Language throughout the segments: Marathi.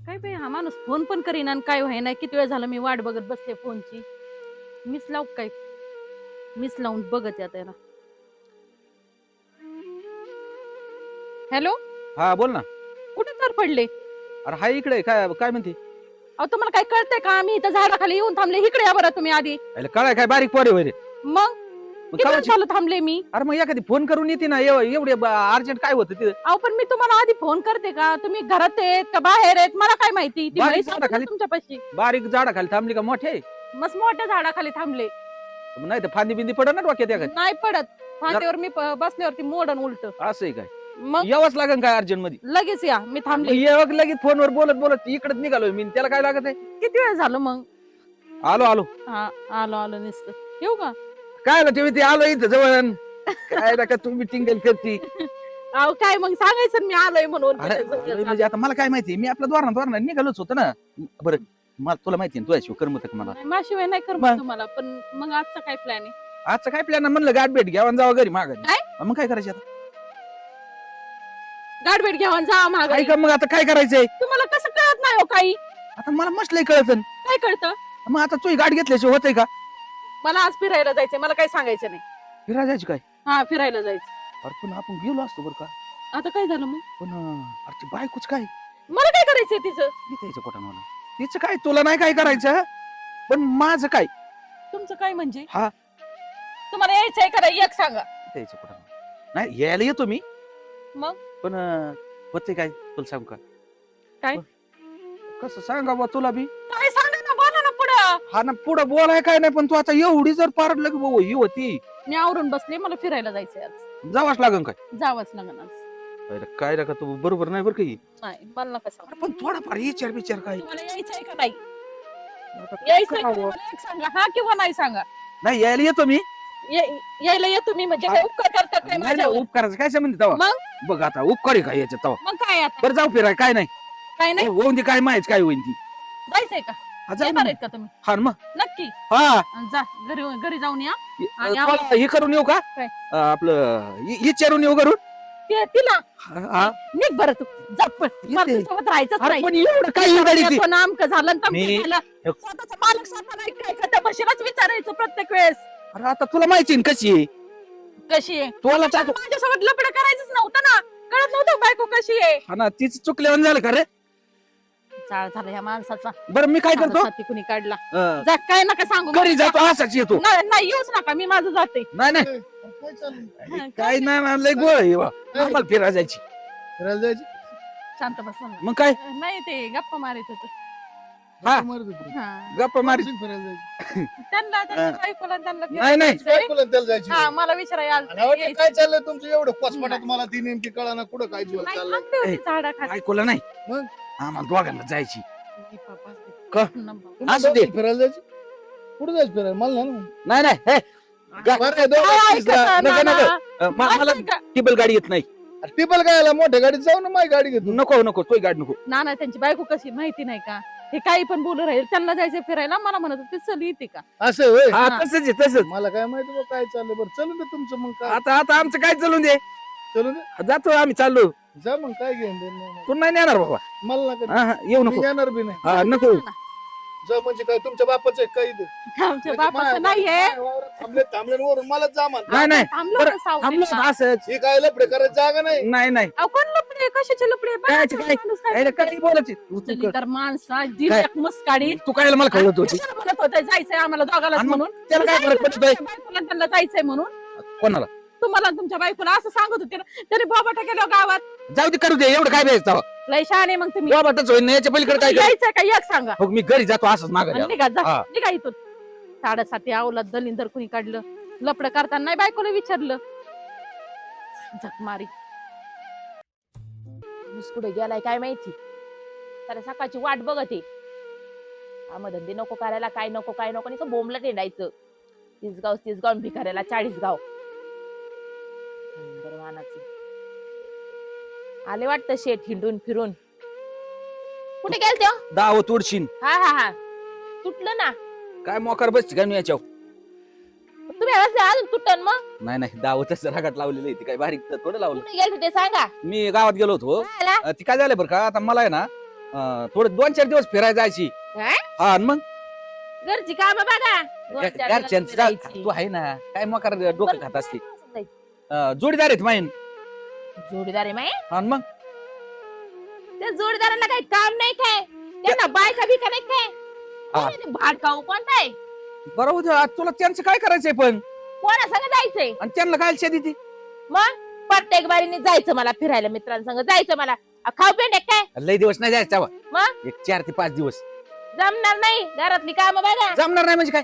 काय बाई हा माणूस फोन पण करीना आणि काय व्हाय नाही. किती वेळ झाला मी वाट बघत बसले फोनची. मिस लावू काय? मिस लावून बघत या त्याला. हॅलो, हा बोल ना. कुठे तर पडले? अरे हाय इकडे काय काय म्हणते? अहो तुम्हाला काय कळतंय का? आम्ही इथं झाडाखाली येऊन थांबले. इकडे या बरं तुम्ही आधी. अरे काय बारीक पोरे होय रे. मग मग किती वेळ कावाची झालं थांबले मी? अरे मग एखादी फोन करून येते ना एवढे अर्जंट काय होतं तिथं? अहो पण मी तुम्हाला आधी फोन करते का? तुम्ही घरात आहेत का बाहेर आहेत? मला काय माहिती? ती बारीक म्हैस असते ना झाडाखाली. तुमच्यापाशी. बारीक झाडाखाली थांबली का मोठे? मस्त मोठ्या झाडाखाली थांबले. नाही तर फांदी बिंदी पडत ना डोक्यात एखादी. नाही पडत. फांदीवर मी बसल्यावरती मोडन उलट. असं आहे काय? मग यावंच लागेल काय अर्जंट मध्ये? लगेच या. मी थांबले. मग लगेच फोनवर बोलत बोलत इकडेच निघालोय मी. त्याला काय लागत आहे? किती वेळ झालं मग? आलो. हा आलो नुसतं. येऊ का? काय आलं तुम्ही ते आलो इथं जवळ. काय नका तुम्ही टिंगल करती. अहो काय मग सांगायचं ना मी आलोय म्हणून. अरे म्हणजे आता मला काय माहिती मी आपल्या द्वारांना निघालोच होतो ना. बरं मला तुला माहिती ना तुझ्याशिवाय करमत का मला? नाही, माझ्याशिवाय नाही मग? करमत तुम्हाला. पण मग आजचा काय प्लॅन आहे? आजचं काय प्लॅन म्हणलं गाठ भेट घ्यावा आणि जावा घरी माघारी. काय? मग काय करायचं आता? गाठभेट घ्यावा आणि जा माघारी. काय का मग आता काय करायचंय? तुम्हाला कसं कळत नाही हो काही? आता मला मसलंय कळत. काय कळतं? मग आता तुझी गाठ घेतल्याशिवाय होतंय का? मला आज फिरायला जायचंय. मला काही सांगायचं नाही. फिरायला जायची काय? हा फिरायला जायचं. अरे पण आपण गेलो असतो बरं का. आता काय झालं मग? पण अरे ती बायकोच काय मला काय करायचंय तिचं? त्याचं कोटा मला तिचं काय तुला नाही काय करायचं. पण माझं काय तुमचं काय म्हणजे? हा. तुम्हाला यायचंय का नाही एक सांगा. त्याचं कोटा नाही यायला येतो मी. मग? पण होते काय तुला सांगू का? काय? कसं सांगा बा तुला बी. काय सांगा ना, बोला ना पुढं. हा ना पुढं बोलाय काय नाही पण तू आता एवढी जर पारडलं की बाबा ही होती मी आवरून बसले. मला फिरायला जायचंय आज. जावाच लागन काय? जावंच लागण आज. अरे काय रे का तू बरोबर नाही बरं काही. नाही मला नका सांगा. पण थोडाफार विचार काय तुम्हाला यायचंय का नाही? आता काय यायचंय का करावं? नाही मला एक सांगा. हा किंवा नाही सांगा. नाही यायला येतो मी. यायला येतो मी म्हणजे काय उपकार करतात काय नाही नाही, माझ्यावर? उपकाराचं काय संबंध तवा मग बघ आता उपकार आहे काय याच्यात तवा. मग काय आता? बरं जाऊ फिराय काय नाही. काय नाही होऊन दे काय माहित काय होईन ती. जायचंय का? हा, जाऊ येणार ना. आहेत का तुम्ही? हा ना मग नक्की. हा आणि जा घरी जाऊन या. आणि तुम्हाला हे करून येऊ का? काय? आपलं विचारून येऊ करून. तिला हा. निघ बरं तू जा पण. मला येते. तुझ्यासोबत राहायचंच अरे नाही. पण एवढं काय गाडी ती? येतो ना अमकं झालं आणि तमकं मी- झालं. स्वतःचा मालक स्वतः नाही काय का त्या म्हशीलाच विचारायचं प्रत्येक वेळेस. अरे आता तुला माहिती आहे ना कशी आहे. कशी आहे? तुला माझ्या- टाकू माझ्यासोबत लपडं करायचंच नव्हतं ना. कळत नव्हतं बायको कशी आहे. हा ना तीच चुकल्यावर झालं का रे. चाळ झाला ह्या माणसाचा. बरं मी काय करतो साथी कुणी काढला. अं, जा काय नका सांगू. घरी जातो असाच येतो. नाही येऊच नका. मी माझं जाते. नाही नाही काय चाललंय? काय नाही ना लय गोळ आहे बा. आम्हाला फिरायला जायची. फिरायला जायची? शांत बसा ना. मग काय नाही ते गप्पा मारित होत. हा. गप्पा मारत होती. गप्पा मारी. माणसं फिरायला जायची. त्यांना बायकोला आणि त्यांना नाही, नाही. फिरायला जायचंय. बायकोला त्याला जायची. हा मला विचारायला आणि अहो, ते यायचं. काय चाललंय तुमचं एवढं पचपटात नाही. मला ती नेमकी कळाना कुठं काय जीवन नाही, चाललंय. थांबते होती ए, झाडाखाली. ऐकलं नाही. मग? आम्हाला दोघांना जायची. का? नंबर. तुम्ही असू दे. दोघं फिरायला जायची? कुठं जायचं फिरायला मला ना नाही नाही हे, गा- बरं आहे, दोघं काय तिसरा. ऐकता नका, ना? नका. मला ऐका. टिबल गाडी येत नाही. टिपल काय आला मोठ्या गाडीत जाऊ ना माझी गाडी घेतो नको तोय गाडी नको. ना ना त्यांची बायको कशी माहिती नाही का? हे काही पण बोलू राहील. त्यांना जायचं फिरायला. मला म्हणत होते चल येते का? असं होय हा हा. तसंच आहे तसंच. मला काय माहिती बा काय चाललंय बरं चलून दे तुमचं मग काय आता आमचं काय चालून दे. चलून दे जातो आम्ही चाललो. जा मग काय घेऊन दे नाही, नाही. तू नाही नेणार बाबा. मला नका हा, हा, येऊ मी नको. येणार बी नाही हा नको. जा म्हणजे काय तुमच्या बापाचं आहे काही आमच्या म्हणजे बापाचं नाहीये. थांबले वरून मला जा म्हणता नाही नाही थांबलो बरं, होतो सावलीत. थांबलो असंच. हे काय लपडे करायची जागा नाही नाही अहो, कोण लपडे? कशाचे लपडे? कायचे काय? माणूस काय अरे, म्हणते? काही बोलायची तू- तू चली तर माणसा जीव काय? एक मुस्काडी. तू काय मला कळत होती. कशाला म्हणत होते जायचंय आम्हाला दोघालाच आणि मग म्हणून? त्याला काय फरक पडतोय? बायकोला आणि त्यांना जायचंय म्हणून कोणाला तुम्हाला आणि तुमच्या बायकोला असं सांगत होते ना. तरी बाबा गेलो गावात. जाऊ दे करू दे एवढं काय द्यायचं लय शहाणे मग तुम्ही. बाबाटच होईल ना याच्या पलीकडे काय तुम्हाला करायचं? यायचंय का एक सांगा. हो मी घरी जातो असंच माघारी आणि आलो. निघा जा. हा. निघा इथून. साडेसाती आवलात दलिंदर कुणी काढलं. लपड करताना नाही बायकोला विचारलं. झक मारी. माणूस कुठे गेलाय काय माहिती. तर सकाळची वाट बघत आहे. कामधंदे नको करायला काय नको नुसतं बोंबला टेंडायचं. 30 गाव भिकाऱ्याला 40 गाव. बरं वानाचं. आले वाटतं शेठ हिंडून फिरून. कुठे गेलते हो? दाव तोडशीन हा तुटलं ना. काय मोकार बसची काय मी याच्यावर. तुम्ही असं अजून तुटन मग. नाही दावतच रागात लावलेलं आहे ते काय बारीक तर थोडं लावलं. कुठे गेलते ते सांगा. मी गावात गेलो होतो. काय आला? ती काय झालं बरं का आता मला आहे ना थोडं 2-4 दिवस फिरायला जायची. काय? हा आणि मग घरची काम बघा. दोन चार दिवस घरच्यांचं फिरायची. तू आहे ना काय मकार डोकं बरं, खात असते. समजायचं. जोडीदार आहेत माईन. जोडीदार आहे माय. आणि मग त्या जोडीदाराला काही काम नाही काय त्यांना बायका बिका नाही काय हा. भाडकाऊ कोण नाही बरोबर आहे. तुला त्यांचं काय करायचंय पण कोणा संग जायचंय आणि त्यांना काय शेती ती मग प्रत्येक बारीने जायचं मला फिरायला मित्रांसंग जायचं मला खाऊ पेंडे काय लय दिवस नाही जायचं तेव्हा. मग? एक 4 ते 5 दिवस जमणार नाही घरातली काम बघा जमणार नाही म्हणजे काय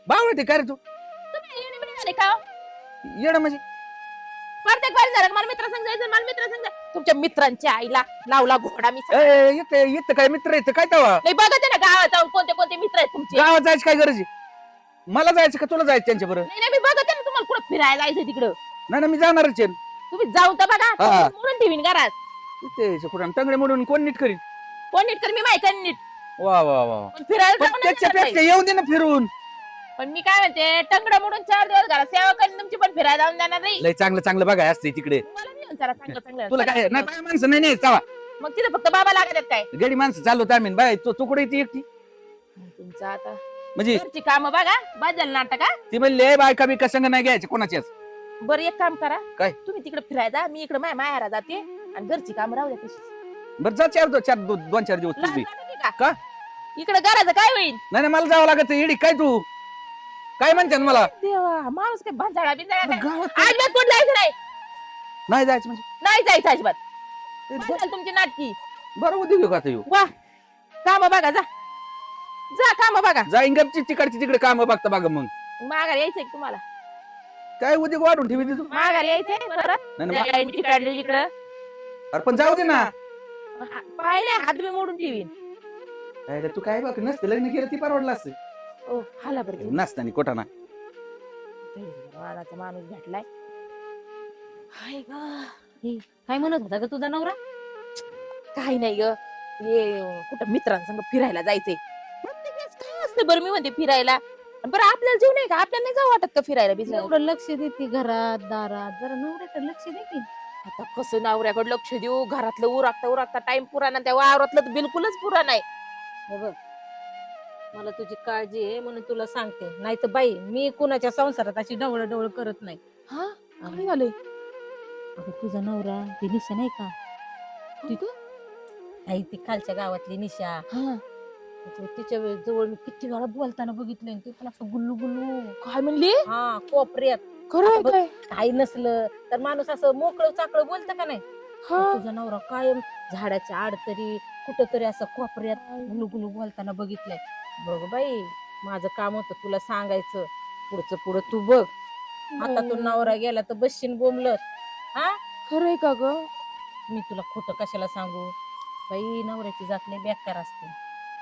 बावळ ते काय रे तू तुम्ही येणे बिणे झाले का हो? येणं म्हणजे प्रत्येक बारी झालं मला मित्रासंग जायचं मला मित्रासंग जायचं. तुमच्या मित्रांच्या आईला लावला घोडा मी येत काय मित्र येत काय तेव्हा नाही बघत आहे ना गावात जाऊन कोणते कोणते मित्र आहेत तुमचे गावात जायची काय गरज आहे मला जायचं का तुला जायचं त्यांच्या बरोबर नाही नाही, मी बघत आहे ना तुम्हाला कुठं फिरायला जायचं तिकडं नाही ना मी जाणारच आहे. तुम्ही जाऊन तर बघा हा. म्हणून ठेवीन घरात ते कुठं टंगडे मोडून कोण नीट करीन. कोण नीट कर मी माहिती आहे नीट वा वा वा पण फिरायला पण जाऊन नाही जाणार त्याच्यापेक्षा नाही. येऊ दे ना फिरून. पण मी काय म्हणते टंगडा मोडून 4 दिवस घरात सेवा करून तुमची पण फिरायला जाऊन जाणार नाही लय चांगलं चांगलं बघाय असते तिकडे. मला नाही म्हणता चांगलं चांगलं तुला काय नाही बाय माणसं नाही नाही तवा मग तिथे फक्त बाबा लागत आहेत काय गडी माणसं चाललो आम्ही बाय तू कुठे येते एकटी तुमचं आता म्हणजे घरची काम बघा बाजल नाटक हा? ती म्हणले बायका बिका संग नाही घ्यायचे कोणाच्याच. बरं एक काम करा काय? तुम्ही तिकडे फिरायला जा, मी इकडे माझ्या माहेरा जाते आणि घरची काम राहू द्या तशीच. बरं जा 2-4 दिवस तू लाज बी. वाटते का? का? इकडे घराचं काय होईल नाही नाही मला जावं लागत येडी काय तू काय म्हणते ना मला देवा माणूस काय भांजाळा बिंजाळा काय गावात काय- अजिबात कोण जायचं नाही नाही जायचं म्हणजे नाही जायचं अजिबात भांडण तुमची नाटकी बरं उद्या घेऊ का आता येऊ वा काम बघा जा जा काम बघा जाईन गपची तिकडची तिकडे काम बघता बघा मग माघार यायचंय का तुम्हाला काय उद्या वाढून ठेवी तू माघार यायचंय परत नाही नाही, लाईन काढली इकडं अरे पण जाऊ दे ना पाहिले हात मी मोडून ठेवीन अरे तू काय बघ नसतं लग्न केलं ती परवडलं असतं ओ हाला बरं नसतानी कोटाना वाडाचा माणूस भेटलाय हाय ग काय म्हणत होता ग तुझा नवरा? काही नाही ग ये कुठं मित्रांसंग फिरायला जायचंय प्रत्येक वेळेस काय असतं बरं मी म्हणते फिरायला आणि बरं आपल्याला जीव नाही का आपल्याला नाही जाऊ वाटत का फिरायला बिरायला एवढं लक्ष देते घरात दारात जरा नवऱ्याकडे लक्ष दे की. आता कसं नवऱ्याकडे लक्ष देऊ घरातलं उरकता उरकता टाइम पुरा ना त्या वावरातलं तर बिलकुलच पुरा नाही हे बघ मला तुझी काळजी आहे म्हणून तुला सांगते नाही तर बाई मी कुणाच्या संसारात अशी डवळ डवळ करत नाही. हा काय झालंय अगं तुझा नवरा ती निशा नाही का आई ती खालच्या गावातली निशा हा तिच्या जवळ मी किती वेळा बोलताना बघितलंय ते पण असं गुल्लू गुल्लू काय म्हणली हा कोपऱ्यात खरं बघ, काय काही नसलं तर माणूस असं मोकळं चाकळं बोलतं का नाही हा तुझा नवरा कायम झाडाच्या आड तरी कुठं तरी असं कोपऱ्यात गुलू गुलू बोलताना बघितलंय. बघ बाई माझं काम होतं तुला सांगायचं पुढचं पुढं तू बघ आता तो नवरा गेला तर बसशील बोंबलत. हा खरंय का ग मी तुला खोटं कशाला सांगू बाई नवऱ्याची जात लय बेकार असते.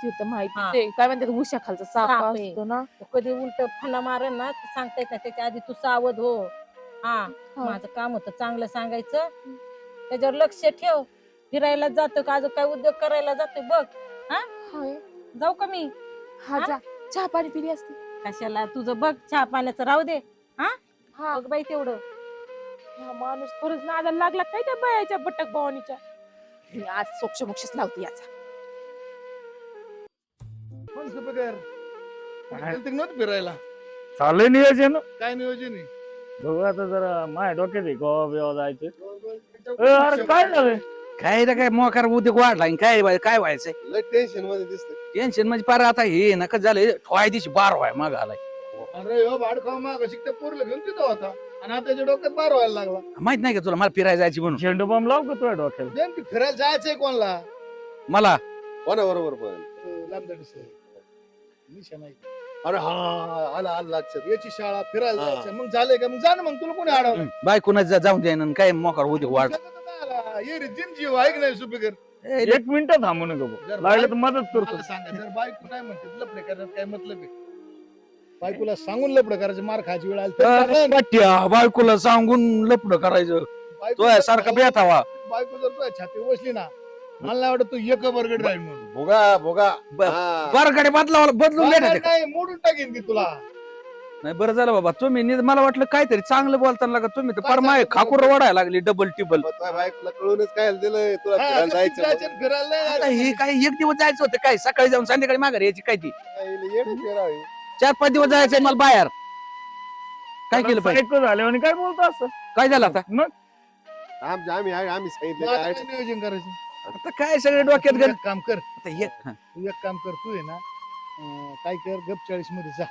ते तर माहिती हा. काय म्हणतात उशा खालचा साप साप आहे. असतो ना तो कधी उलट फणा मारेल ना तर सांगता येत नाही त्याच्या आधी तू सावध हो. हा हा. माझं काम होतं चांगलं सांगायचं त्याच्यावर लक्ष ठेव. फिरायला जातो का अजून काय उद्योग करायला जातोय बघ. हाय. जाऊ का मी हा हा? जा चहा पाणी पिली असती कशाला तुझं बघ चहा पाण्याचं राहू दे. हा बघ बाई तेवढं हा माणूस खरंच नादाला लागला काय त्या बायाच्या बटक भवानीच्या मी आज सोक्ष मोक्षच लावते याचा कोण सुपकर नव्हतं फिरायला चाललंय नियोजन काय नियोजन आहे बघू आता जरा माझ्या डोक्यात आहे गोवा बिवा जायचं अरे काय झालंय काय रे काय मोकार उद्योग वाढला आणि काय काय व्हायचंय लय टेन्शन मध्ये दिसतंय टेन्शन म्हणजे पार आता हे नका झालंय ठोय दिवशी 12 व्हाय माग आलाय अरे हो भाडखाव माग शिकता पोरला घेऊन तिथं होता आणि आता त्याच्या डोक्यात बार व्हायला लागला माहित नाही का तुला मला फिरायला जायची म्हणून झेंडू बॉम्ब लाव का तुझ्या डोक्याला नेमकी फिरायला जायचंय कोणला मला कोणा बरोबर पण लांबदाडी सर निशा नाही अरे हा आला आला लक्षात याची शाळा फिरायला हा. जायचं मग झालंय का मग जा ना मग तुला कोणी अडवलं बायकोनच जाऊन द्या ना काय मोकार उद्योग वाढ ये रे जिन जीव ऐक नाही सुपीकर एक मिनिट थांबू नका भाऊ. लागलं तर मदत करतो मला सांगा जर बायको काय म्हणते लपडे करण्यात काय मतलब आहे बायकोला सांगून लपडं करायचं मार खायची वेळ आली तर चालेल. पट्ट्या बायकोला सांगून लपड करायचं बायको तो जर- सारखा बेतावा बायको जर तुझ्या छाती बसली ना मला नाही वाटत तू एक बरगड राहील म्हणून भोगा भोगा बरं कडे बदलून बाहेर भेटायचं नाही मोडून टाकेन ती तुला नाही बरं झालं बाबा तुम्ही मला वाटलं काहीतरी चांगलं बोलताना लागा तुम्ही तर काय परमाय चांगलं खाकूर बोलताय? वडायला लागली डबल टिबल तुझ्या बायकोला कळूनच काय दिलंय तुला हा, फिरायला आता जायचं जायचं म्हणून. फिरायला नाही आता जायचं. हे काय एक दिवस जायचं होतं काय सकाळी जाऊन संध्याकाळी माघारी यायची काय ती आईला येडं फिरावं. 4-5 दिवस जायचंय मला बाहेर काय केलं पाहिजे सायको झाले आणि काय बोलतो असं काय झालं आता मग आम्ही सांगितलं मग आता काय काय नियोजन करायचं आता काय सगळे डोक्यात तू घाल एक काम कर आता एक तू एक काम कर तू आहे ना काय कर गप 40 मध्ये जा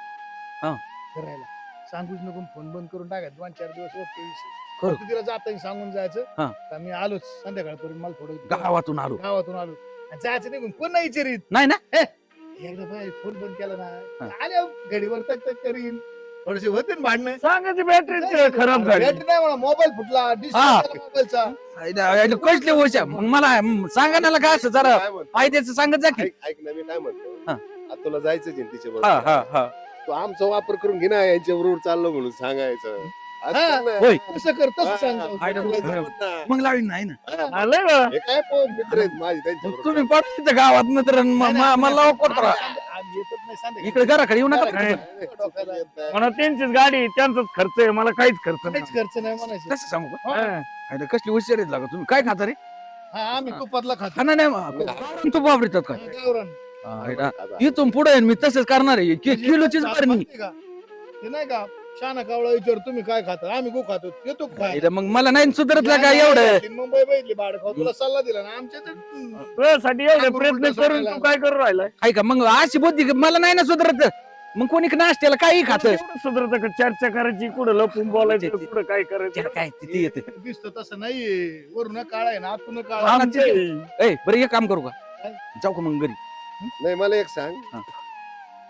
हा. फिरायला सांगूच नको फोन बंद करून टाकायचं 2-4 दिवस ओके विषय करू. फक्त तिला जाताना सांगून जायचं हा. का मी आलोच संध्याकाळपर्यंत मला थोडं गावातून आलो गावातून आलो आणि जायचं निघून कोण नाही विचारित नाही ना एकदा बाय फोन बंद केला ना आल्या घडीवर तक तक करीन थोडेसे होते ना भांडणं सांगायची बॅटरी खराब झाली बॅटरी नाही मला मोबाईल फुटला हा. मोबाईलचा कसले ओशा मग मला सांगा ना काय असं जरा काय म्हणतो? फायद्याचं सांगत जा की ऐक ना मी काय म्हणतो हा. आता तुला जायचं तिच्या हा हा बरोबर हा तू आमचा वापर करून घे ना यांच्या बरोबर चाललो म्हणून सांगायचं असं हा. कर ना. होय. कसं कर तसं हा. सांग आहे ना. तुला जमत ना. मग लावीन नाही ना हा. आलंय बा हे काय पोहून मित्र आहेत माझे त्यांच्या मग बरोबर. तुम्ही पडते गावात नंतर मला कोण येतच नाही सांग इकडे घराकडे येऊ नका नाही. डोक्याला म्हणा त्यांचीच गाडी त्यांचाच खर्च आहे मला काहीच खर्च काहीच नाही खर्च नाही म्हणायचं कसं सांगू का? हा. अरे कसली हुशार आहेत लागा तुम्ही काय खाता रे हा आम्ही तुपातला खातो खाना नाही तू वापरतात काय गावरान. हा, हे ना. इथून पुढे मी तसंच करणार आहे किलोचीच म्हणजे बरणी माहिती का? ते नाही का शाना कावळा विचार तुम्ही काय खाता आम्ही गो खातो येतो खायला. मग मला नाही सुधारतला काय एवढं मुंबई बघितली भाड खाऊ तुला सल्ला दिला ना आमच्या इथे, तुझ्यासाठी एवढे प्रयत्न करून तू काय करू राहिलाय आहे का मग अशी बुद्धी मला नाही ना सुधारत मग कोणी नाश्त्याला काही खात सुधरत का चर्चा करायची कुठं लपून बोलायचं कुठं काय करायचं काय तिथे येते दिसतं तसं नाहीये वरून काळा आहे ना आतून काळा हा. आहे. आमचे ए बरं एक काम करू का जाऊ का मग घरी नाही मला एक सांग हा.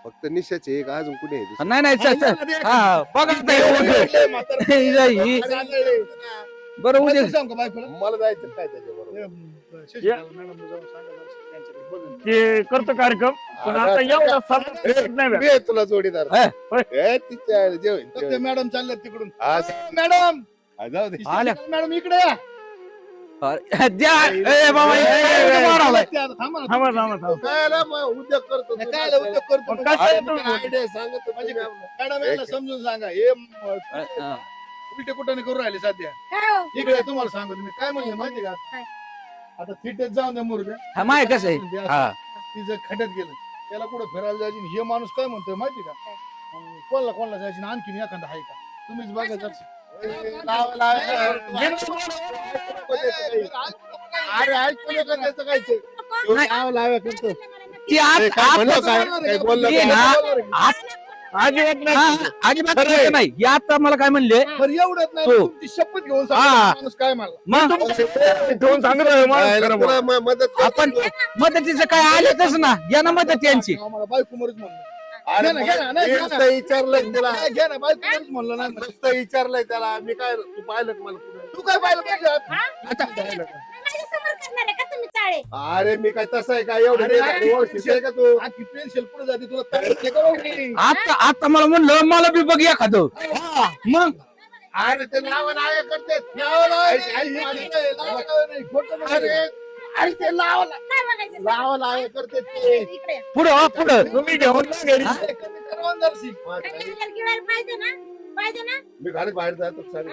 फक्त निशाचे एक अजून कुठे आहे दुसरं? नाही नाही चल, चल. हा बघा आता एवढं. लय म्हातारं. ही- चांगलं. बरं उद्या बायकोला सांग का बायकोला? मला जायचं काय त्याच्याबरोबर शशिकाला मॅडमला जाऊन सांगा जरा त्यांच्याकडे बघून. ते करतो कार्यक्रम पण आता एवढा साधा नाही बा. मी आहे तुला जोडीदार हा. ए, तिच्या जेवण तर ते मॅडम चालल्यात तिकडून हा, मॅडम जाऊ दे आल्या. मॅडम इकडे या अरे, द्या ए बाबा इकडे मारावलाय. ते आता थांबा ना. थांबा थांबा थांबा काय रे मग उद्योग करतो हे तू काय काय उद्योग करतो मग कसं आहे तू? आयडिया सांगत म्हणजे म्हणजे मॅडम याला समजून सांगा हे हा. उलटे कुठं करू राहिले सध्या काय हो? इकडे तुम्हाला सांगतो मी काय म्हणले माहिती का काय? आता थिटेच जाऊन द्या मुर्द्या हा माय कसं आहे हा तिचं खड्यात गेलं त्याला कुठं फिरायला जायची आणि हे माणूस काय म्हणतोय माहिती का कोणाला कोणाला जायची आणि आणखीन एखादा आहे का तुम्हीच बघा अरे ऐकू नका त्याचं काय ते. नाही. नाव लावा करतो. ती आत ए, काय म्हणलं काय? काय बोललं ते काय? ना आत अजिबात हा, नाही अजिबात नाही, नाही या आता मला काय म्हणले बरं एवढंच नाही हो. तुमची शपथ घेऊन हा. सांगा माणूस काय मला मग ठेवून सांगत आहे मला काय खरं तुला बोल. मदत करतो. आपण मदतीचं काय आलेच ना या ना मदत यांची आम्हाला बायको मरच म्हणलं अरे घे ना, घे ना, नाही, मी घे ना. नुसतं विचारलंय त्याला काय घ्या ना बायको मरच म्हणलं ना नुसतं विचारलंय त्याला मी काय तू पाहिलं का मला पुढे तू काय पाहिलं पाहिजे आता माझ्यासमोर करणार आहे का तुम्ही चाळे अरे मी काय तसं आहे का एवढं अरे, नाही का? ओळखीचं आहे का तू आखी पेन्सिल पुढे जाते तुला तळायचं का बघ? आता आता मला म्हणलं मला बी बघ एखादं मग अरे ते नाव नाव करते नाव लावायचं. आई, हे नाही, नाव लावायचं नाही, खोटं नाही. अरे अरे ते नाव काय म्हणायचं नाव नाव करते ते इकडे पुढं पुढं तुम्ही घेऊन जा घरी अरे, कमी करा अंधारशी. गिळायला पाहिजे ना पाहिजे ना मी घरात बाहेर जातो सांग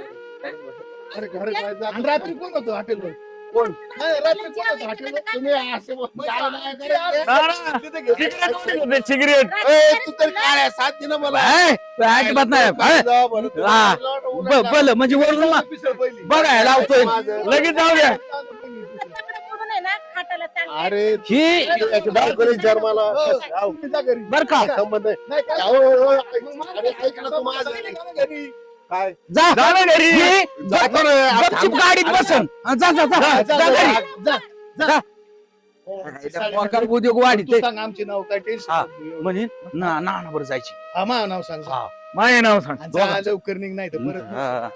अरे घरात बाहेर आणि जातो रात्री कोण होतं हॉटेलवर कोण? नाही, रात्री कोण होतं हॉटेलवर तुम्ही असे बोलता. नाव नाही करायचे. हा. तिथे घेऊन सिगरेट होते, सिगरेट ए, तू तर काळ्या साथ दे ना मला ए, अजिबात नाही ए, जा बरं, तू हा. उलट बल म्हणजे वरून मा- पिसळ पहिली. बघायला लावतोय माझं. लगेच जाऊ द्या तुमच्याकडे पडून आहे ना खाटाला चांगलं अरे ही याची बायकोने विचार मला हो, जाऊ. तुम्ही जा घरी. बर का संबंध आहे. नाही, काय- जाऊ, हो, हो, मग मला अरे ऐक ना तू माझं. सांगितलं का ना घरी? काय जा जा ना घरी ही जातो रे. गपचूप गाडीत बसन जा जा जा जा, जा जा, घरी. जा, जा. जा. हो, मोकार उद्योग वाढीत तू सांग आमचे नाव काय टेन्शन हा. नको घेऊ. म्हणे ना ना बरं जायची हा, माझं नाव सांग हा. माझे नाव सांग आणि जा, लवकर निघ नाही तर परत हा.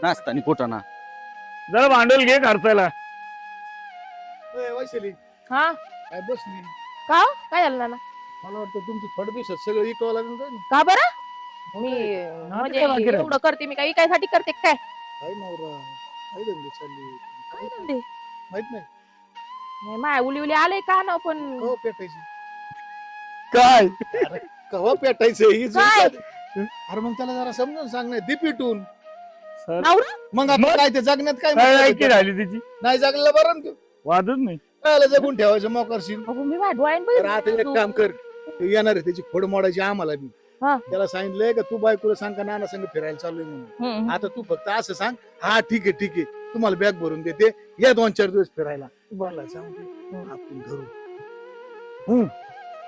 नाचतानी कुठं ना जरा भांडवल घे खर्चायला ए, वैशाली हा काय बसली का हो? काय झालं नाना मला वाटतं तुमचं थोडं दिवसात सगळं इकावं लागेल काय का बरं मी म्हणजे काय बाकी राहिलं? एवढं करते मी काय विकायसाठी करते काय काय नवरा काय धंदे चालली काय धंदे? माहित नाही नाही माय उली उली आले का ना पण कवा पेटायची काय कवा पेटायचं ही काय? अरे मग त्याला जरा समजून सांग नाही दिपीटून सर नवरा मग आता मग? काय ते जगण्यात काय काय मजा ऐकी येते? राहिली तिची नाही जगलं बरं ना तू वादच नाही कायला जगून ठेवायचं मोकरशील अहो, मी माझ्या डोळ्यानं तर आता एक बघितलं. काम कर तू येणार आहे त्याची खोड मोडायची आम्हाला बी हा. त्याला सांगितलंय का तू बायकोला सांग का नाना संग फिरायला चाललोय म्हणून हम्म. आता तू फक्त असं सांग हा ठीक आहे तुम्हाला बॅग भरून देते या 2-4 दिवस फिरायला बोला सांगते आपण धरू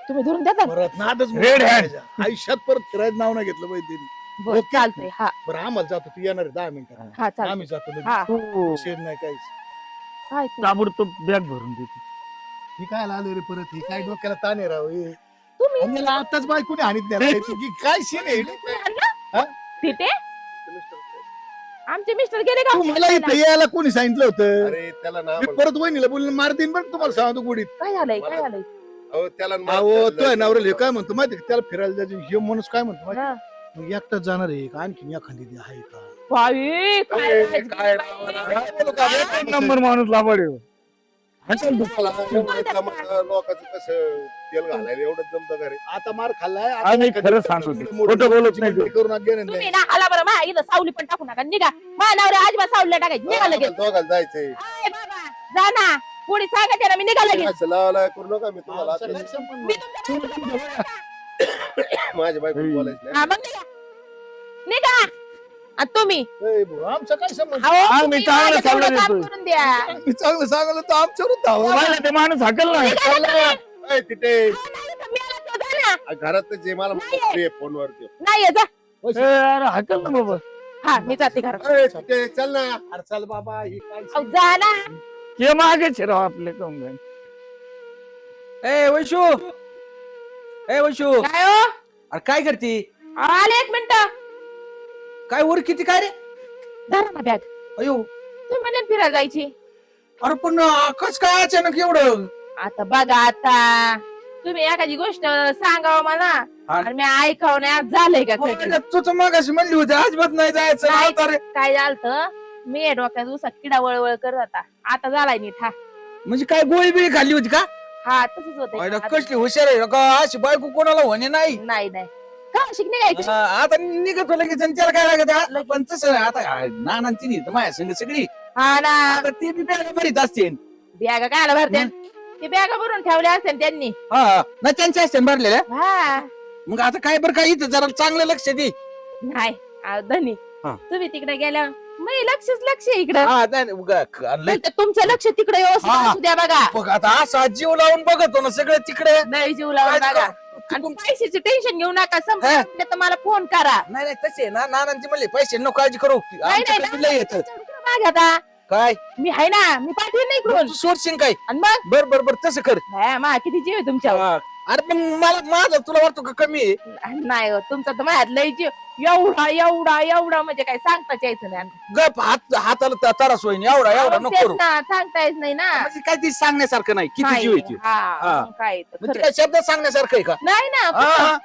तुम्ही धरून देता परत नादच Red hand. मोडायचा. आयुष्यात परत फिरायचं नाव नाही घेतलं पाहिजे त्यांनी. बरं ओके. चालतंय हा बरं आम्हाला जातो तू येणार आहे 10 मिनिटात हा चालतंय आम्ही जातो लगेच. हा विषय नाही काहीच काय ते? ताबडतोब बॅग भरून देते ही काय आले रे परत ही काय डोक्याला ताण आहे राव हे. तुम्ही आणि याला आताच बायकोने हानीत नाही राव. ही काय सीन आहे तुम्ही आणलं? हा? तिथे आमचे मिस्टर गेले का तू मला इथं यायला कोणी सांगितलं होतं अरे त्याला ना मी परत वहिनीला बोलून मारतीन बरं तुम्हाला सांगतो गोडीत काय झालंय काय झालंय अहो त्याला अहो तो नवऱ्याला हे काय म्हणतो माहिती का? त्याला फिरायला जायचं हे माणूस काय म्हणतो माहिती हा. का? मग एकटाच जाणार आहे का आणखीन एखादी ती आहे का बाई, काय ए, राजकीय काय बाई. एक नंबर माणूस लाभाड आहे. लोकांचं कसं तेल घालायला एवढं जमतं का रे आता मार खाल्लाय आता आम्ही एखादी खरं सांगतो ते. मोठी खोटं बोलत नाही मोठी करून घेणं तुम्ही नाही. ना आला बरं मा इथं सावली पण टाकू नका निघा माझ्या नवऱ्या अजिबात सावलीला टाकायची निघा लगेच दोघाला जायचंय आय बाबा जा ना कोणी सांगायचे ना मी निघा लगेच असं लावायला करू नका मी तुम्हाला आमचा आता काय संबंध मी नाही. तुमच्या माझ्या बायको बोलायचं हा मग निघा निघा आणि तुम्ही ए, भाऊ, आमचा काय संबंध अहो, आम्ही तुम्ही चांगलं माझ्या तेवढं सल्ला काम देतोय. करून द्या मी चांगलं सांगलं तर आमच्यावरून धावा. पाहिलं ते माणूस हाकल ना निघा ना तुम्ही. ए, तिथे अहो, नाही तर मी आला तो जा ना. घरात जे मला नाही. फोनवर त्यो. नाही आहे, जा ए, अरे हाकल ना बाबा हा मी जाते घरात ए, तिथे चल ना अरे चल बाबा ही काय अहो, जा ना ते मागेच राव आपले कमगान ए वैशू ए वैशू काय हो अरे काय करते आले 1 मिनिट काय वर किती काय रे धरा ना बॅग अयो तुम्ही म्हणे फिरायला जायची अरे पण कस काय अचानक एवढं आता बघा आता तुम्ही एखादी गोष्ट सांगावं मला हा. आणि मी ऐकावं नाही आज झालंय का कधी? तू तर मगाशी म्हणली होती अजिबात नाही जायचं नाही. आता रे. काय झालं मी या डोक्यात उसात किडा वळवळ करत होता आता झालाय नीट हा म्हणजे काय गोळी बिळी खाल्ली होती का हा तसंच अरे, होत कसली हुशार आहे का अशी बायको कोणाला होणे नाही नाही नाही का शिकणे घ्यायची आता निघतो लगेच आणि त्याला काय लागत आहे? पण तसं नाही, आता नाना तिने तर माझ्या संग सगळी हा ना आता ते बी बॅगा भरीत असते बॅगा काय आला भरते ते बॅगा भरून ठेवल्या असते त्यांनी हा ना त्यांच्या असते भरलेल्या हा मग आता काय बरं काय इथं जरा चांगलं लक्ष दे नाही धनी हा. तुम्ही तिकडे गेल्या मी लक्ष इकडं हा नाही, नाही, लय- तर तुमचं लक्ष तिकडे व्यवस्थित हा. असू द्या बघा बघ आता असा जीव लावून बघतो ना सगळं तिकडे नाही जीव लावून काय बघा करू? आणि पैशाचं टेन्शन घेऊ नका हा. संपलं तर मला फोन करा नाही नाही तसे ना नानांची म्हणले पैसे नको काळजी करू आमच्याकडे बी लय येतं माग आता काय मी आहे ना मी पाठवेन नाही इकडून तू सोडशील काय आणि मग बर बर बर तसं कर मा किती जीव आहे तुमच्यावर हा. अरे पण मला माझा तुला वाटतो का कमी आहे नाही हो, तुमचा तर माझ्यात लय जीव एवढा म्हणजे काय सांगताच यायचं नाही गप हाताला तरास होईन एवढा अहो, नको तेच करू ना सांगता येत नाही ना म्हणजे काय ती सांगण्यासारखं नाही किती नाही. जीव आहे ती हा, हा. मग काय तर म्हणजे खरं. काय शब्द सांगण्यासारखं आहे का नाही ना हा,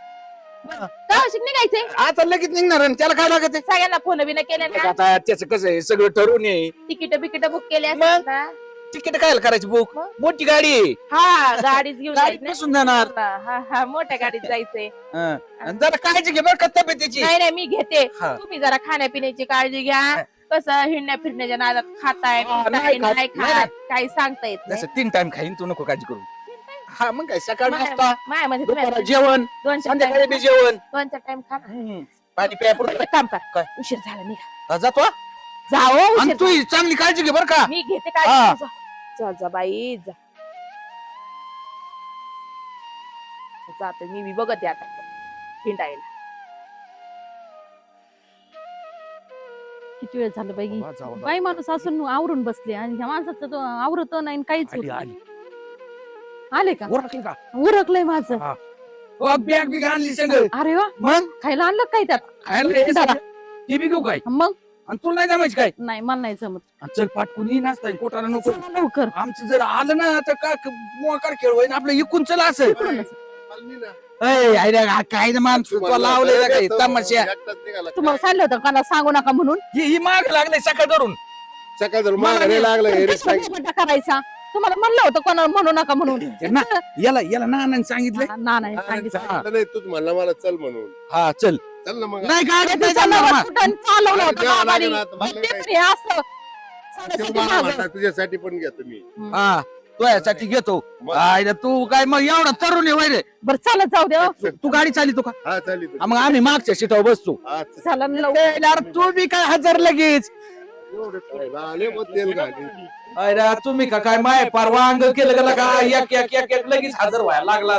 हा. का शिकणे घ्यायचे आता लगेच निघणार आणि त्याला काय लागत आहे? सगळ्यांना फोन बिन केले बघ ना आता त्याचं कसं आहे सगळं ठरवून ये तिकीट बिकीट बुक केले मग? असतात ना तिकीट काय करायची बुक मग? मोठी गाडी आहे हा गाडीच घेऊन गाडीत जायचं बसून जाणार हा हा मोठ्या गाडीत जायचंय हा. आणि जरा काळजी घे बरं का तब्येतीची नाही नाही मी घेते हा. तुम्ही जरा खाण्यापिण्याची काळजी घ्या कसं हिंडण्या फिरण्याच्या नादात खाताय हा, पिताय, नाही खात, नाही नाही. खात काही सांगता येत नाही जसं 3 टाइम खाईन तू नको काळजी करू हा मग काय सकाळ माया- नाश्ता माया म्हणजे दुपारा तुम्ही जेवण 2-4 संध्याकाळी बी जेवण टाइम खा ना. पाणी प्या पुरतं. एक काम कर काय? उशीर झाला निघा हा, जातो हा? जाओ आणि उशीर तू ही चांगली काळजी घे बरं का मी घेते हा. काय चल जा बाई जा जाते मी बघते आता हिंडायला किती वेळ झालं बाई वा, जाऊ, जाऊ. बाई माणूस असून आवरून बसले आणि ह्या माणसाचं तो आवरत नाही आणि काहीच होत आली, नाही. आली. आले का ओळखली का उरकलंय माझं हा. ओ, बॅग बिग आणली सगळं अरे वा मग खायला आणलं काय त्यात खायला हे दादा. ती बी घेऊ काय मग आणि तुला नाही जमायची काय नाही मला नाही जमत आणि चल पाठकून ये नाचता कोटाला नको चला लवकर आमचं जर आलं ना तर का मोकार खेळ होईन आपलं इकून चला असं इकडूनच. चालली ना. ऐ, अरे, हा काय ना मान तू तुला म्हणला लावलेला तर काय येतो, तमाशा एकटाच निघाला. तुम्हाला सांगितलं होतं का सांगू नका म्हणून ही माग लागले सकाळ धरून सकाळ जर मला माघारी लागलं हे रे सांग. कृष्णा करायचा तुम्हाला म्हणलं होतं कोणाला म्हणू नका म्हणून ना याला याला नानाने सांगितलंय ना नाही सांगितलं सांगितलं नाही तूच म्हणला मला चल म्हणून हा चल चल ना मग नाही गाडी नाही त्याच्या जाणार नावात मग. कुठं चालवलं अरे होतं द्यावं गावानी. लागेल आता, मला ते काय- म्हणे असं तेव्हा साडेसाती मला मागं. म्हणतात, तुझ्यासाठी पण घेतो मी हा तो यासाठी घेतो. मग. आयला तू काय मग एवढा तरुण आहे वय रे. बरं चालत जाऊ द्या तू गाडी चालितो का? हा चालेल हा, मग आम्ही मागच्या सीटावर बसतो. हा, चला न लवकर. ए, यार तू बी काय हजर लगेच. आले मग तेल घाली. अरे तुम्ही का काय माय परवा अंग केलं का एक एक एक एक लगेच हजर व्हायला लागला.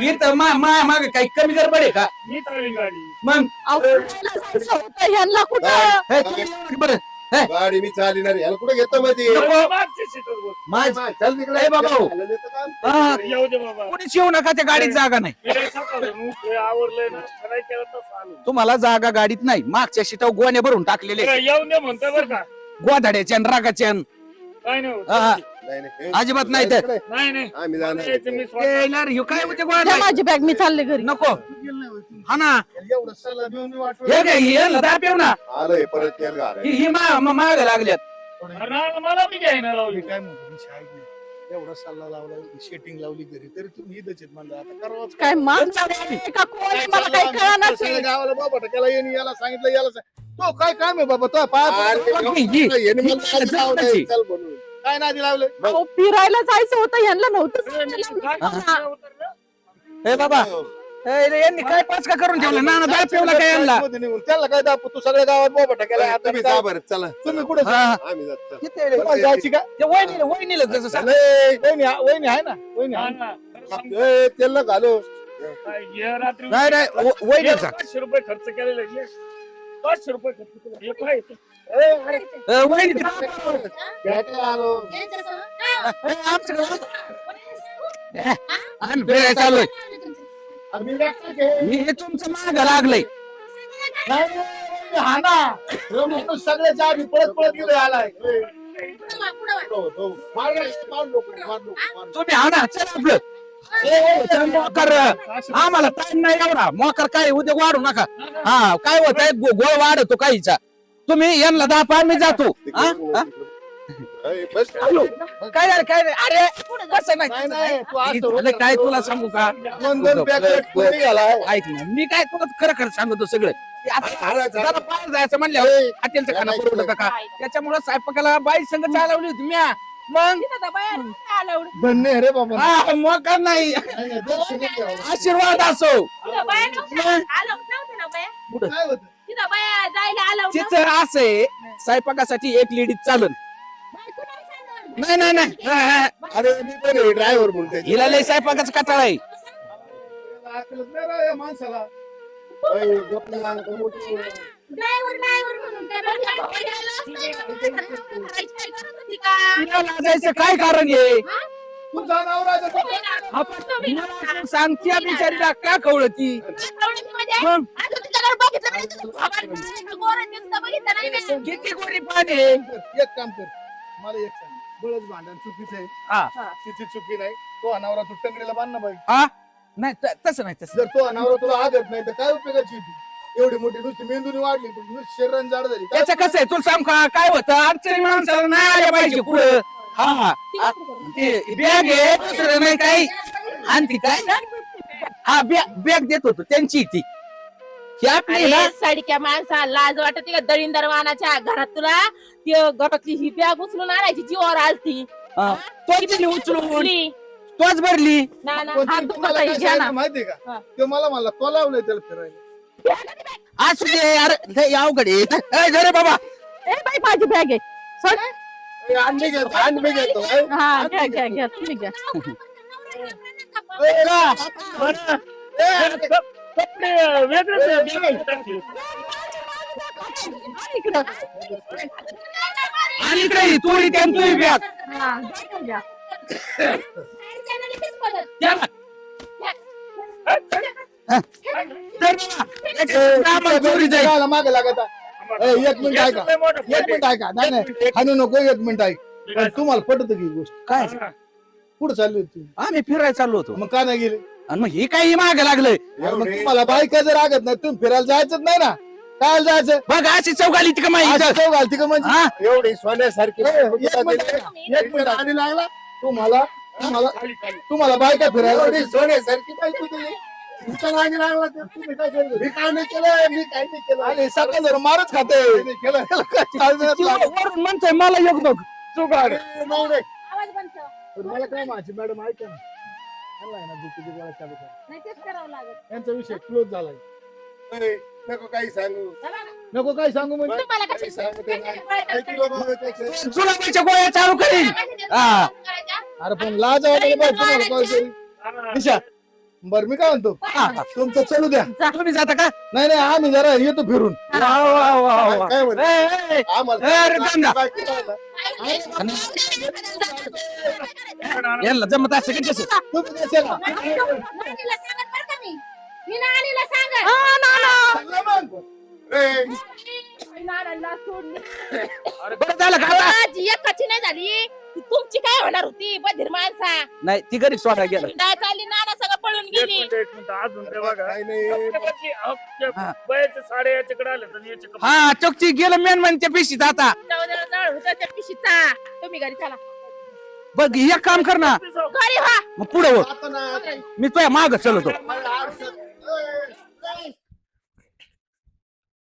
इथं माय मागे काही कमी गडबड आहे का? मी चालली गाडी मग अहो, फिरायला जायचं होतं ह्यांना कुठं. हे, तुम्ही एवढं बरं गाडी मी चालणार याला कुठे घेतो मध्ये मागच्या सीटवर बस. माझ चल तिकडे ए बाबा. याला देतो का? हा, येऊ दे बाबा कोणीच येऊ नका त्या गाडीत जागा नाही. मी लय सकाळपासून उठलोय, आवरलंय ना काय केलं तसं आलो तुम्हाला जागा गाडीत नाही. मागच्या सीटावर गोणे भरून टाकलेले येऊन दे म्हणतोय बरं का गोधाड्याच्या आणि रागाच्या. काय नाही होत. हा. नाही, नाही. अजिबात नाही तर. इकडे. नाही नाही आम्ही जाणार यायचं मी स्वतः. ए, यार, ह्यो काय होते गोळा द्या नाही. माझी बॅग, मी चालले घरी. नको गेलं नाही होय तुम्ही. हा ना एवढं सल्ला देऊन मी वाटलं. हे काय हे दाब येऊ ना. आलोय परत तेल घालायला. ही माग लागल्यात. अरे मला मी घ्यायना लावली मी काय म्हणतो मी शाळेत नाही. एवढा सल्ला लावला शेटिंग लावली घरी तरी तुम्ही इथंच आहेत म्हणलं आता करावंच काय माणसं आहे का कोण आहे मला काही कळणार सगळ्या गावाला बाबा त्याला येणे याला सांगितलं याला तो काय काम आहे बाबा तो पाय अरे, याने मला आधी लावलंय, चल म्हणून. काय नादी लावलं अहो, फिरायला जायचं होतं ह्यांना नव्हतं सांगितलं. हे बाबा ए, यांनी काय पाच का करून ठेवलं ना दाब पेवला काय यांना. त्याला काय दाप तू सगळ्या गावात बाबा केला आता तुम्ही जा बरं चला तुम्ही कुठे हा. आम्ही जात चल. तुम्हाला जायची का ते वहिनीला जसं सांग. वहिनी आहे ना वहिनी आहे ना. ए, तेल न घालो रात्री नाही नाही वहिनीचा 500 रुपये खर्च केलेले 500 रुपये खर्च केले हे काय ते? वहिनी भेटायला आलो आम्ही फिरायला चाललोय. आम्ही व्यक्त केलं. मी हे तुमचं माग लागलंय. नाही, नाही, हा ना रमेश सगळ्याच्या आधी पळत पळत गेलो आलाय मार नको. तुम्ही हा ना चला आपलं. ए, मोकर आम्हाला टाइम नाही एवढा. मोकर काय उद्या वाढू नका. हा काय होत आहे गोळ वाढतो काहीचा. तुम्ही यांना दापा मी जातो. हा? हा? ए, बस. काय झालं काय नाही. अरे कसं नाही नाही नाही तू हे असं झालं काय तुला सांगू का? दोन पॅकेट पुढे गेलाय ऐक ना मी काय तुला खरं खरं सांगतो सगळं. ते आता जरा बाहेर जायचं म्हणल्यावर हॉटेलचं खाणं पुरवलं का? त्याच्यामुळे स्वयंपाकाला बाई संघ चालवली होती मी. मग धन्य रे बाबा हा मोका नाही. नाही, नाही, दर्शन घ्यावं. आशीर्वाद असो. काय होतं? तिचं असं आहे स्वयंपाकासाठी एक लेडीज चालन. नाही नाही नाही हा, हा. अरे मी पण ड्रायव्हर म्हणते हिला लय स्वयंपाकाचा कटाळा आहे. याला अक्कलच नाही रे या माणसाला तिला लाजायचं काय कारण आहे? तुझा नवरा आहे तर आपण सांगते बिचारीला का कवळती. मग किती गोरी पाणी आहे. एक काम कर मला एक सांग बळच भांडण चुकीचं हा. आहे तिची चुकी नाही तो अनावरा तू टंगडीला बांध ना बाई नाही तसं नाही तसं. जर तो अनावरा तुला आदत नाही तर काय उपयोगाची होती एवढी मोठी नुसती मेंदूने वाढली तर नुसती शरीराने जाड झाली काय त्याचं कसं आहे तुला सांग का काय होतं अडचणी माणसाला नाही आल्या पाहिजे पुढं. हा ते बॅग आहे दुसरं नाही काही. आणि ती काय हा बॅग देत होतो त्यांची ती ही आपली ना. साडीच्या माणसा लाज वाटते का दळींदर वाहनाच्या घरात तुला ती घरातली ही बॅग उचलून आणायची जीवावर आलती. तोच दिली उचलून उचलली. तोच भरली. ना ना पण हात ती दुखत तुम्हाला आहे, काय घ्या ना. सांगितलं माहितीये का हा. तो मला म्हणला तो लावलंय त्याला फिरायला असू दे अरे लय अवघड आहे. ए, जा रे बाबा. ए बाई माझी बॅग आहे. सोड. ए, अंडे घेतो ए. हा घ्या घ्या घ्या तुम्ही घ्या. ए, का? कपडे वेगळेच आहे. आणि इकडं. आणि इकडे ही तोडी त्यान तुझी बॅग. हा, घ्या, घ्या. तर बाबा, एक चोरी जाईल. फिरायला मागे लागत आहे. ए, एक मिनिट ऐका लय मोठं एक मिनिट ऐका नाही नाही हाणू नको एक मिनिट ऐक पण तुम्हाला पटत की ही गोष्ट काय कुठं चालली होती तुम्ही? आम्ही फिरायला चाललो होतो मग का नाही गेले आणि मग हे काही माग लागलंय. अरे मग तुम्हाला बायका जर आगत नाही तुम्ही फिरायला जायचंच नाही ना काय जायचं बघ अशी चौघाली ती का माहिती. अशी चव घालती का म्हणजे हा एवढी सोन्यासारखी ए, एक मिनिट आधी लागला तुम्हाला तुम्हाला तुम्हाला बायका फिरायला एवढी सोन्यासारखी बायको तुझी तुमच्या मागे लागला तर तुम्ही काय केलं? मी काय नाही केलं, मी काय नाही केलं. अरे सकाळ जर मारच खाते काय नाही केलं. वरून म्हणतोय मला एक बघ जुगाड अरे, नाही, नाही. आवाज बंद ठेवा. पण मला काय माझी मॅडम ऐका ना त्यांना आहे ना डुकीची गोळ्या चालू करा. नाही तेच करावं लागत यांचा विषय क्लोज झालाय. अरे, नको काही सांगू. नको काय सांगू म्हणजे तुम्हाला काही कशी सांगू ते नाही. ऐकलं बाबा त्याचं. जुलाबाच्या गोळ्या चालू करीन हा. अरे पण लाज वाटायला पाहिजे तुम्हाला काहीतरी. निशा बर मी काय म्हणतो हा, हा. तुमचं चालू द्या. तुम्ही जाता का नाही नाही आम्ही जरा येतो फिरून. वा वा वा वा काय म्हणतो? ए, ए, आम्हाला अरे, गंगा. काय केलं? यांना जमत असं की तसं तुम्ही कशाला? नानीला सांगत बरं का मी नानीला सांगत सांगा मग. ए, नानांना सोडून बरं झालं का आता? माझी एकाची नाही झाली ती तुमची काय होणार होती बधीर माणसा नाही ती घरी सोडा गेलं काय चालली नाना सगळं पळून गेली एक मिनिट अजून ते बघा काय नाही. हा. बायाचे साडे याच्याकडे आले तर याचे कपडे. हा चौकची गेलं मेन म्हणजे पिशीत आता जवळ होतं त्या पिशीचा तुम्ही घरी चला बघ एक काम कर ना घरी व्हा मग पुढे हो आता ना. मी तुझ्या माग चलतो मला